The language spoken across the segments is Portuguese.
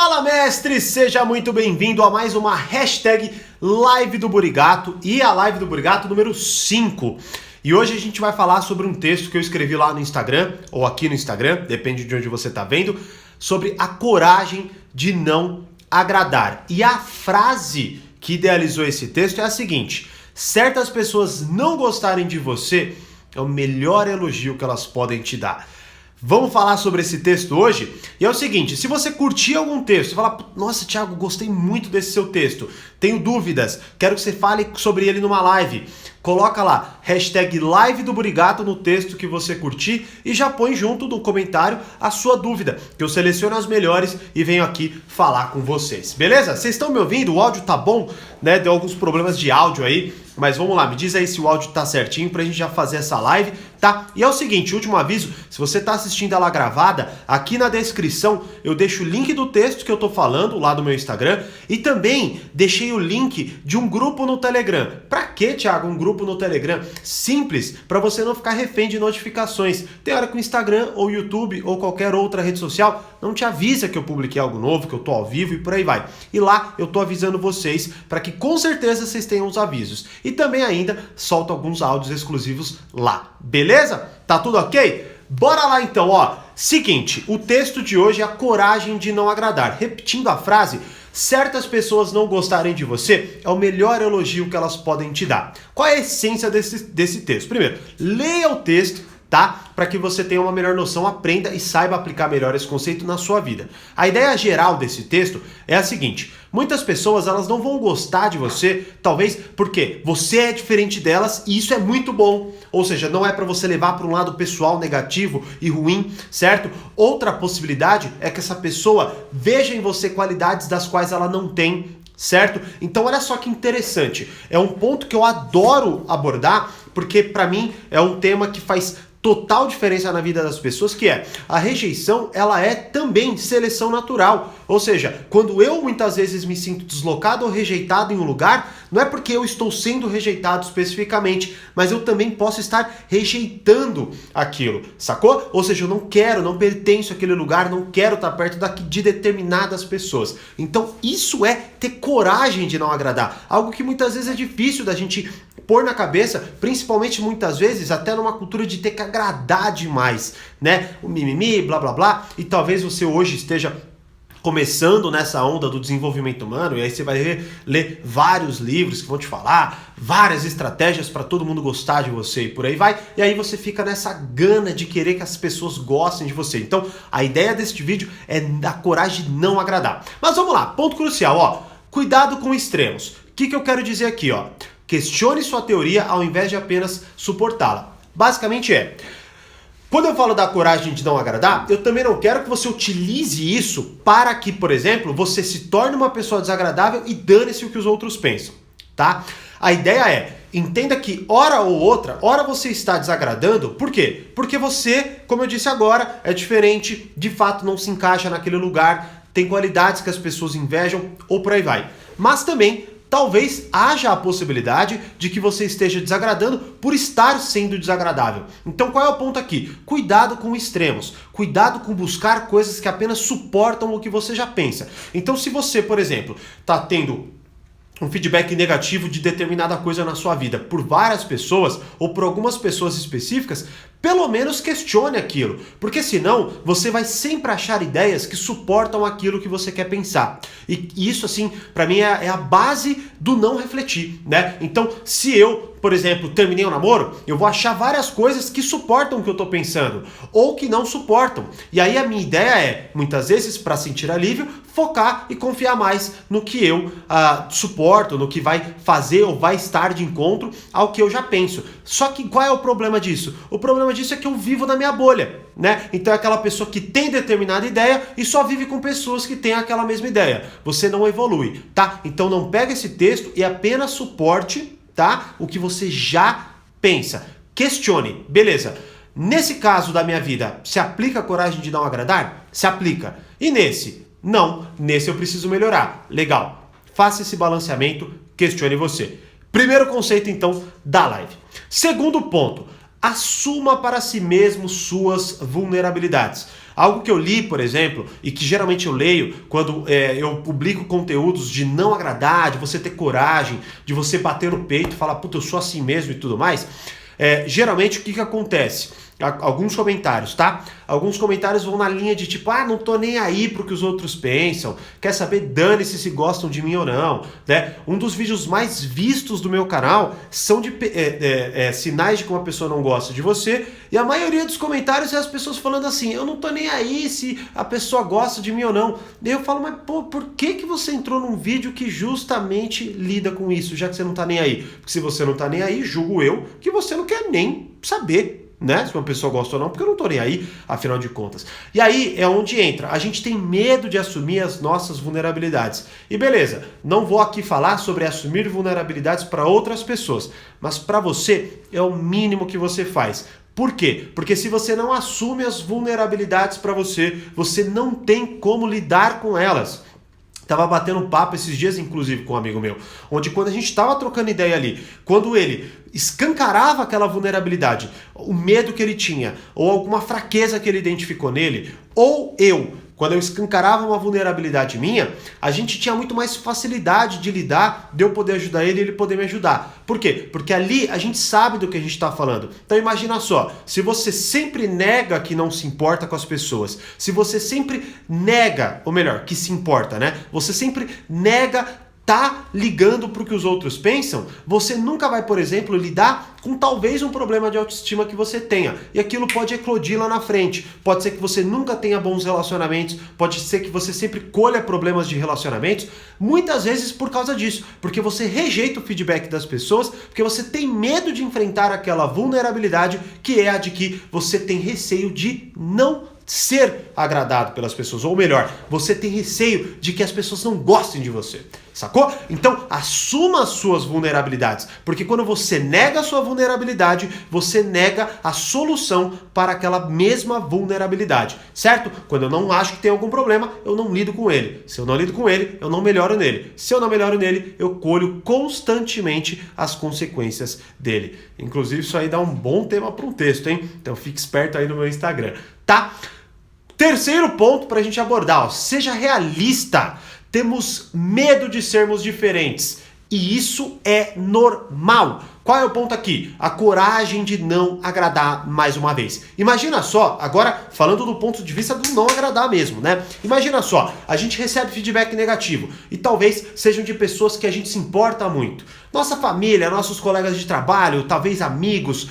Fala, mestre! Seja muito bem-vindo a mais uma hashtag Live do Burigato e a Live do Burigato número 5. E hoje a gente vai falar sobre um texto que eu escrevi lá no Instagram, ou aqui no Instagram, depende de onde você está vendo, sobre a coragem de não agradar. E a frase que idealizou esse texto é a seguinte: certas pessoas não gostarem de você é o melhor elogio que elas podem te dar. Vamos falar sobre esse texto hoje? E é o seguinte, se você curtir algum texto e falar, nossa, Thiago, gostei muito desse seu texto, tenho dúvidas, quero que você fale sobre ele numa live, coloca lá, hashtag Live do Burigato no texto que você curtir e já põe junto no comentário a sua dúvida, que eu seleciono as melhores e venho aqui falar com vocês, beleza? Vocês estão me ouvindo? O áudio tá bom, né? Deu alguns problemas de áudio aí, mas vamos lá, me diz aí se o áudio tá certinho pra gente já fazer essa live, tá? E é o seguinte, último aviso, se você tá assistindo ela gravada, aqui na descrição eu deixo o link do texto que eu tô falando lá do meu Instagram e também deixei o link de um grupo no Telegram. Pra que, Thiago, um grupo no Telegram? Simples, pra você não ficar refém de notificações. Tem hora que o Instagram ou o YouTube ou qualquer outra rede social não te avisa que eu publiquei algo novo, que eu tô ao vivo e por aí vai. E lá eu tô avisando vocês para que com certeza vocês tenham os avisos. E também ainda solto alguns áudios exclusivos lá. Beleza? Tá tudo ok? Bora lá então, ó. Seguinte, o texto de hoje é a coragem de não agradar. Repetindo a frase, certas pessoas não gostarem de você é o melhor elogio que elas podem te dar. Qual é a essência desse texto? Primeiro, leia o texto, tá? Para que você tenha uma melhor noção, aprenda e saiba aplicar melhor esse conceito na sua vida. A ideia geral desse texto é a seguinte: muitas pessoas elas não vão gostar de você, talvez porque você é diferente delas e isso é muito bom. Ou seja, não é para você levar para um lado pessoal negativo e ruim, certo? Outra possibilidade é que essa pessoa veja em você qualidades das quais ela não tem, certo? Então olha só que interessante. É um ponto que eu adoro abordar porque para mim é um tema que faz total diferença na vida das pessoas, que é a rejeição, ela é também seleção natural. Ou seja, quando eu muitas vezes me sinto deslocado ou rejeitado em um lugar, não é porque eu estou sendo rejeitado especificamente, mas eu também posso estar rejeitando aquilo, sacou? Ou seja, eu não quero, não pertenço àquele lugar, não quero estar perto de determinadas pessoas. Então isso é ter coragem de não agradar, algo que muitas vezes é difícil da gente pôr na cabeça, principalmente muitas vezes até numa cultura de ter que agradar demais, né? O mimimi, blá blá blá, e talvez você hoje esteja começando nessa onda do desenvolvimento humano, e aí você vai ler vários livros que vão te falar várias estratégias para todo mundo gostar de você e por aí vai, e aí você fica nessa gana de querer que as pessoas gostem de você. Então, a ideia deste vídeo é dar coragem de não agradar. Mas vamos lá, ponto crucial, ó. Cuidado com extremos. O que eu quero dizer aqui, ó? Questione sua teoria ao invés de apenas suportá-la. Basicamente quando eu falo da coragem de não agradar, eu também não quero que você utilize isso para que, por exemplo, você se torne uma pessoa desagradável e dane-se o que os outros pensam, tá? A ideia é, entenda que hora ou outra, hora você está desagradando, por quê? Porque você, como eu disse agora, é diferente, de fato não se encaixa naquele lugar, tem qualidades que as pessoas invejam ou por aí vai. Mas também talvez haja a possibilidade de que você esteja desagradando por estar sendo desagradável. Então qual é o ponto aqui? Cuidado com extremos. Cuidado com buscar coisas que apenas suportam o que você já pensa. Então se você, por exemplo, está tendo um feedback negativo de determinada coisa na sua vida por várias pessoas ou por algumas pessoas específicas, pelo menos questione aquilo, porque senão você vai sempre achar ideias que suportam aquilo que você quer pensar. E isso, assim, pra mim é a base do não refletir, né? Então, se eu, por exemplo, terminei um namoro, eu vou achar várias coisas que suportam o que eu tô pensando, ou que não suportam. E aí a minha ideia é, muitas vezes, para sentir alívio, focar e confiar mais no que eu suporto, no que vai fazer ou vai estar de encontro ao que eu já penso. Só que qual é o problema disso? O problema disso é que eu vivo na minha bolha, né? Então é aquela pessoa que tem determinada ideia e só vive com pessoas que têm aquela mesma ideia. Você não evolui, tá? Então não pega esse texto e apenas suporte, tá? O que você já pensa. Questione, beleza. Nesse caso da minha vida, se aplica a coragem de não agradar? Se aplica. E nesse? Não. Nesse eu preciso melhorar. Legal. Faça esse balanceamento, questione você. Primeiro conceito, então, da live. Segundo ponto, assuma para si mesmo suas vulnerabilidades. Algo que eu li, por exemplo, e que geralmente eu leio quando eu publico conteúdos de não agradar, de você ter coragem, de você bater no peito e falar, puta, eu sou assim mesmo e tudo mais, geralmente o que acontece? Alguns comentários, tá? Alguns comentários vão na linha de tipo, não tô nem aí pro que os outros pensam, quer saber, dane-se se gostam de mim ou não, né? Um dos vídeos mais vistos do meu canal são de sinais de que uma pessoa não gosta de você, e a maioria dos comentários é as pessoas falando assim, eu não tô nem aí se a pessoa gosta de mim ou não. E eu falo, mas pô, por que você entrou num vídeo que justamente lida com isso, já que você não tá nem aí? Porque se você não tá nem aí, julgo eu que você não quer nem saber, né? Se uma pessoa gosta ou não, porque eu não tô nem aí, afinal de contas. E aí é onde entra. A gente tem medo de assumir as nossas vulnerabilidades. E beleza, não vou aqui falar sobre assumir vulnerabilidades para outras pessoas, mas para você é o mínimo que você faz. Por quê? Porque se você não assume as vulnerabilidades para você, você não tem como lidar com elas. Tava batendo um papo esses dias, inclusive, com um amigo meu, onde quando a gente tava trocando ideia ali, quando ele escancarava aquela vulnerabilidade, o medo que ele tinha, ou alguma fraqueza que ele identificou nele, ou quando eu escancarava uma vulnerabilidade minha, a gente tinha muito mais facilidade de lidar, de eu poder ajudar ele e ele poder me ajudar. Por quê? Porque ali a gente sabe do que a gente está falando. Então imagina só, se você sempre nega que não se importa com as pessoas, se você sempre nega, ou melhor, que se importa, né? Você sempre nega tá ligando para o que os outros pensam, você nunca vai, por exemplo, lidar com talvez um problema de autoestima que você tenha. E aquilo pode eclodir lá na frente. Pode ser que você nunca tenha bons relacionamentos, pode ser que você sempre colha problemas de relacionamentos, muitas vezes por causa disso, porque você rejeita o feedback das pessoas, porque você tem medo de enfrentar aquela vulnerabilidade que é a de que você tem receio de não ser agradado pelas pessoas, ou melhor, você tem receio de que as pessoas não gostem de você, sacou? Então, assuma as suas vulnerabilidades, porque quando você nega a sua vulnerabilidade, você nega a solução para aquela mesma vulnerabilidade, certo? Quando eu não acho que tem algum problema, eu não lido com ele. Se eu não lido com ele, eu não melhoro nele. Se eu não melhoro nele, eu colho constantemente as consequências dele. Inclusive, isso aí dá um bom tema para um texto, hein? Então, fique esperto aí no meu Instagram, tá? Terceiro ponto para a gente abordar, seja realista. Temos medo de sermos diferentes e isso é normal. Qual é o ponto aqui? A coragem de não agradar mais uma vez. Imagina só, agora falando do ponto de vista do não agradar mesmo, né? Imagina só, a gente recebe feedback negativo e talvez sejam de pessoas que a gente se importa muito. Nossa família, nossos colegas de trabalho, talvez amigos,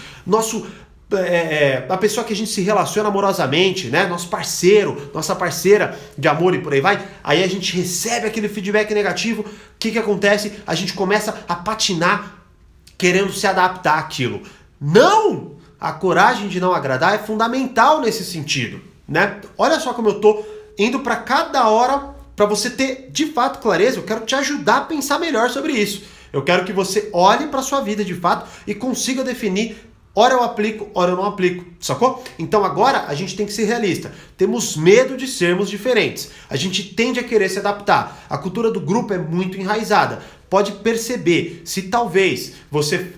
a pessoa que a gente se relaciona amorosamente, né? Nosso parceiro, nossa parceira de amor e por aí vai. Aí a gente recebe aquele feedback negativo. O que acontece? A gente começa a patinar, querendo se adaptar àquilo. Não! A coragem de não agradar é fundamental nesse sentido, né? Olha só como eu tô indo para cada hora para você ter de fato clareza. Eu quero te ajudar a pensar melhor sobre isso. Eu quero que você olhe para sua vida de fato e consiga definir: ora eu aplico, ora eu não aplico, sacou? Então agora a gente tem que ser realista. Temos medo de sermos diferentes. A gente tende a querer se adaptar. A cultura do grupo é muito enraizada. Pode perceber, se talvez você...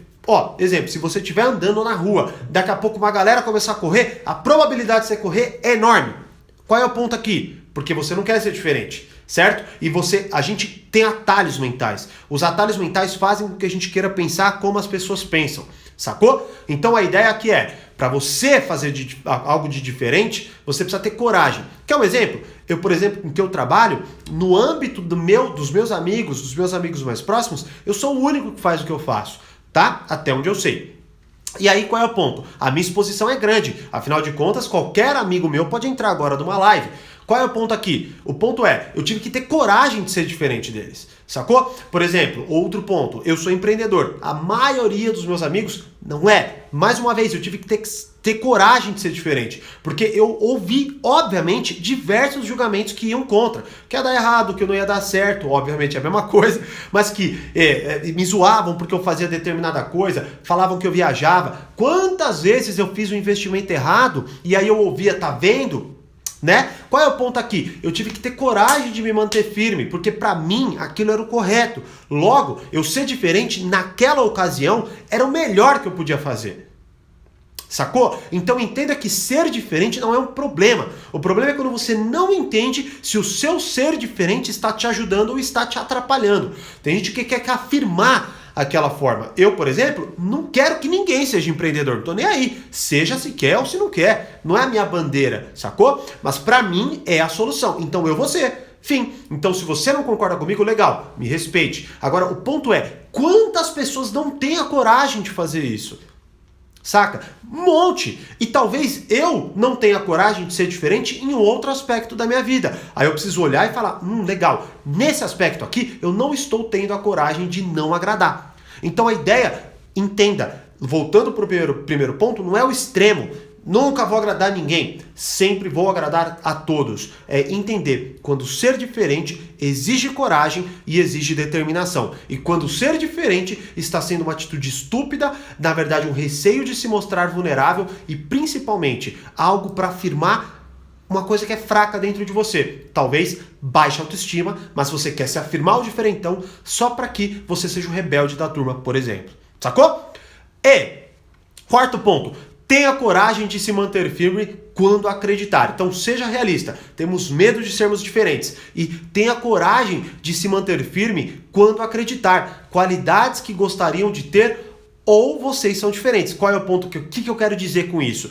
exemplo, se você estiver andando na rua, daqui a pouco uma galera começar a correr, a probabilidade de você correr é enorme. Qual é o ponto aqui? Porque você não quer ser diferente, certo? E a gente tem atalhos mentais. Os atalhos mentais fazem com que a gente queira pensar como as pessoas pensam. Sacou? Então a ideia aqui é, para você fazer algo de diferente, você precisa ter coragem. Quer um exemplo? Eu, por exemplo, em que eu trabalho, no âmbito dos meus amigos mais próximos, eu sou o único que faz o que eu faço, tá? Até onde eu sei. E aí qual é o ponto? A minha exposição é grande, afinal de contas, qualquer amigo meu pode entrar agora numa live. Qual é o ponto aqui? O ponto é, eu tive que ter coragem de ser diferente deles, sacou? Por exemplo, outro ponto, eu sou empreendedor. A maioria dos meus amigos não é. Mais uma vez, eu tive que ter coragem de ser diferente, porque eu ouvi, obviamente, diversos julgamentos que iam contra, que ia dar errado, que eu não ia dar certo, obviamente é a mesma coisa, mas que me zoavam porque eu fazia determinada coisa, falavam que eu viajava. Quantas vezes eu fiz um investimento errado e aí eu ouvia, tá vendo? Né? Qual é o ponto aqui? Eu tive que ter coragem de me manter firme, porque para mim aquilo era o correto. Logo, eu ser diferente naquela ocasião era o melhor que eu podia fazer. Sacou? Então entenda que ser diferente não é um problema. O problema é quando você não entende se o seu ser diferente está te ajudando ou está te atrapalhando. Tem gente que quer afirmar aquela forma. Eu, por exemplo, não quero que ninguém seja empreendedor. Não tô nem aí. Seja se quer ou se não quer. Não é a minha bandeira, sacou? Mas pra mim é a solução. Então eu vou ser. Fim. Então se você não concorda comigo, legal, me respeite. Agora o ponto é, quantas pessoas não têm a coragem de fazer isso? Saca? Um monte. E talvez eu não tenha coragem de ser diferente em um outro aspecto da minha vida. Aí eu preciso olhar e falar, legal, nesse aspecto aqui eu não estou tendo a coragem de não agradar. Então a ideia, entenda, voltando para o primeiro ponto, não é o extremo. Nunca vou agradar ninguém, sempre vou agradar a todos. É entender quando ser diferente exige coragem e exige determinação. E quando ser diferente está sendo uma atitude estúpida, na verdade um receio de se mostrar vulnerável e principalmente algo para afirmar uma coisa que é fraca dentro de você. Talvez baixa autoestima, mas você quer se afirmar o diferentão só para que você seja o rebelde da turma, por exemplo. Sacou? E quarto ponto. Tenha coragem de se manter firme quando acreditar. Então seja realista. Temos medo de sermos diferentes. E tenha coragem de se manter firme quando acreditar. Qualidades que gostariam de ter ou vocês são diferentes. Qual é o ponto? O que eu quero dizer com isso?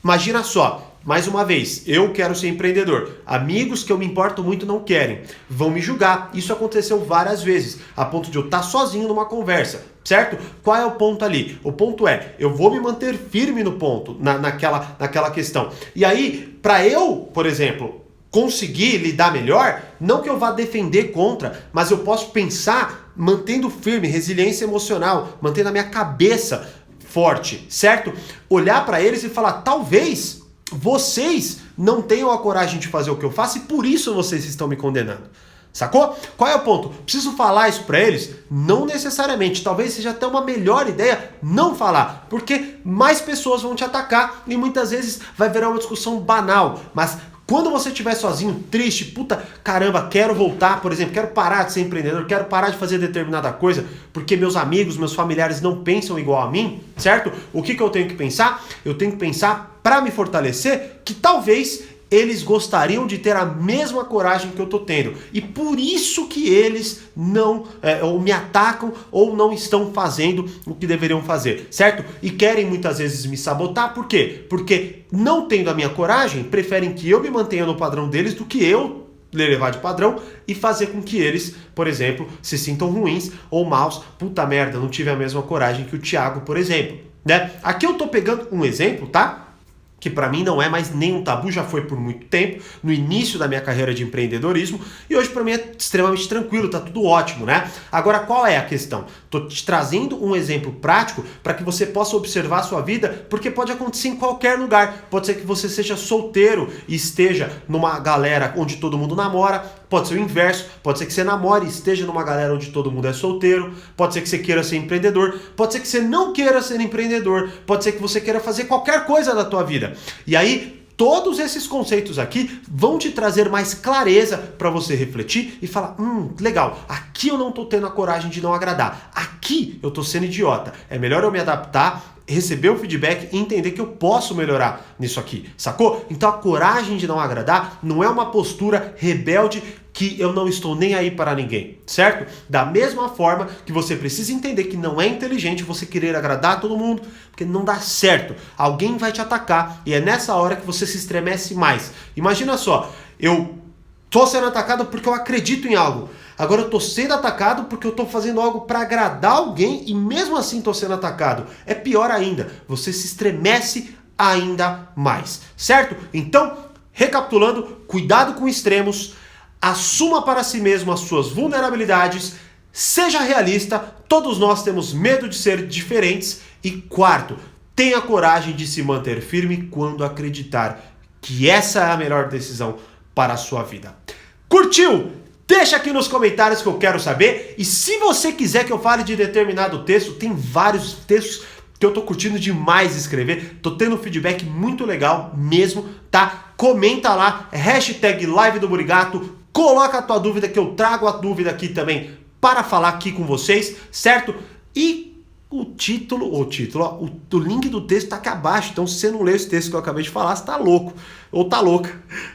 Imagina só. Mais uma vez, eu quero ser empreendedor. Amigos que eu me importo muito não querem. Vão me julgar. Isso aconteceu várias vezes. A ponto de eu estar sozinho numa conversa. Certo? Qual é o ponto ali? O ponto é, eu vou me manter firme no ponto, naquela questão. E aí, para eu, por exemplo, conseguir lidar melhor, não que eu vá defender contra, mas eu posso pensar mantendo firme, resiliência emocional, mantendo a minha cabeça forte, certo? Olhar para eles e falar, talvez vocês não tenham a coragem de fazer o que eu faço e por isso vocês estão me condenando. Sacou? Qual é o ponto? Preciso falar isso pra eles? Não necessariamente. Talvez seja até uma melhor ideia não falar, porque mais pessoas vão te atacar e muitas vezes vai virar uma discussão banal. Mas quando você estiver sozinho, triste, puta, caramba, quero voltar, por exemplo, quero parar de ser empreendedor, quero parar de fazer determinada coisa, porque meus amigos, meus familiares não pensam igual a mim, certo? O que eu tenho que pensar? Eu tenho que pensar, pra me fortalecer, que talvez eles gostariam de ter a mesma coragem que eu tô tendo. E por isso que eles não ou me atacam ou não estão fazendo o que deveriam fazer, certo? E querem muitas vezes me sabotar. Por quê? Porque não tendo a minha coragem, preferem que eu me mantenha no padrão deles do que eu levar de padrão e fazer com que eles, por exemplo, se sintam ruins ou maus. Puta merda, não tive a mesma coragem que o Thiago, por exemplo, né? Aqui eu tô pegando um exemplo, tá? Que para mim não é mais nem um tabu, já foi por muito tempo, no início da minha carreira de empreendedorismo, e hoje para mim é extremamente tranquilo, tá tudo ótimo, né? Agora, qual é a questão? Tô te trazendo um exemplo prático para que você possa observar a sua vida, porque pode acontecer em qualquer lugar. Pode ser que você seja solteiro e esteja numa galera onde todo mundo namora, pode ser o inverso, pode ser que você namore e esteja numa galera onde todo mundo é solteiro, pode ser que você queira ser empreendedor, pode ser que você não queira ser empreendedor, pode ser que você queira fazer qualquer coisa da tua vida. E aí, todos esses conceitos aqui vão te trazer mais clareza para você refletir e falar, legal, aqui eu não tô tendo a coragem de não agradar, aqui eu tô sendo idiota, é melhor eu me adaptar, receber o feedback e entender que eu posso melhorar nisso aqui, sacou? Então a coragem de não agradar não é uma postura rebelde que eu não estou nem aí para ninguém, certo? Da mesma forma que você precisa entender que não é inteligente você querer agradar a todo mundo, porque não dá certo. Alguém vai te atacar e é nessa hora que você se estremece mais. Imagina só, eu tô sendo atacado porque eu acredito em algo. Agora eu tô sendo atacado porque eu tô fazendo algo para agradar alguém e mesmo assim tô sendo atacado. É pior ainda, você se estremece ainda mais, certo? Então, recapitulando, cuidado com extremos, assuma para si mesmo as suas vulnerabilidades, seja realista, todos nós temos medo de ser diferentes. E quarto, tenha coragem de se manter firme quando acreditar que essa é a melhor decisão para a sua vida. Curtiu? Deixa aqui nos comentários que eu quero saber. E se você quiser que eu fale de determinado texto, tem vários textos que eu tô curtindo demais escrever. Tô tendo um feedback muito legal mesmo, tá? Comenta lá, hashtag Live do Burigato, coloca a tua dúvida que eu trago a dúvida aqui também para falar aqui com vocês, certo? E o link do texto tá aqui abaixo. Então, se você não leu esse texto que eu acabei de falar, você tá louco ou tá louca.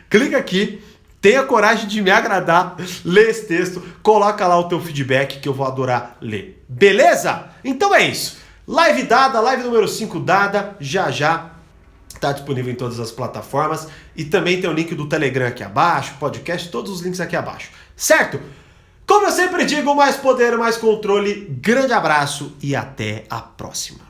Clica aqui, tenha coragem de me agradar, lê esse texto, coloca lá o teu feedback que eu vou adorar ler. Beleza? Então é isso. Live dada, live número 5 dada, já está disponível em todas as plataformas e também tem o link do Telegram aqui abaixo, podcast, todos os links aqui abaixo. Certo? Como eu sempre digo, mais poder, mais controle. Grande abraço e até a próxima.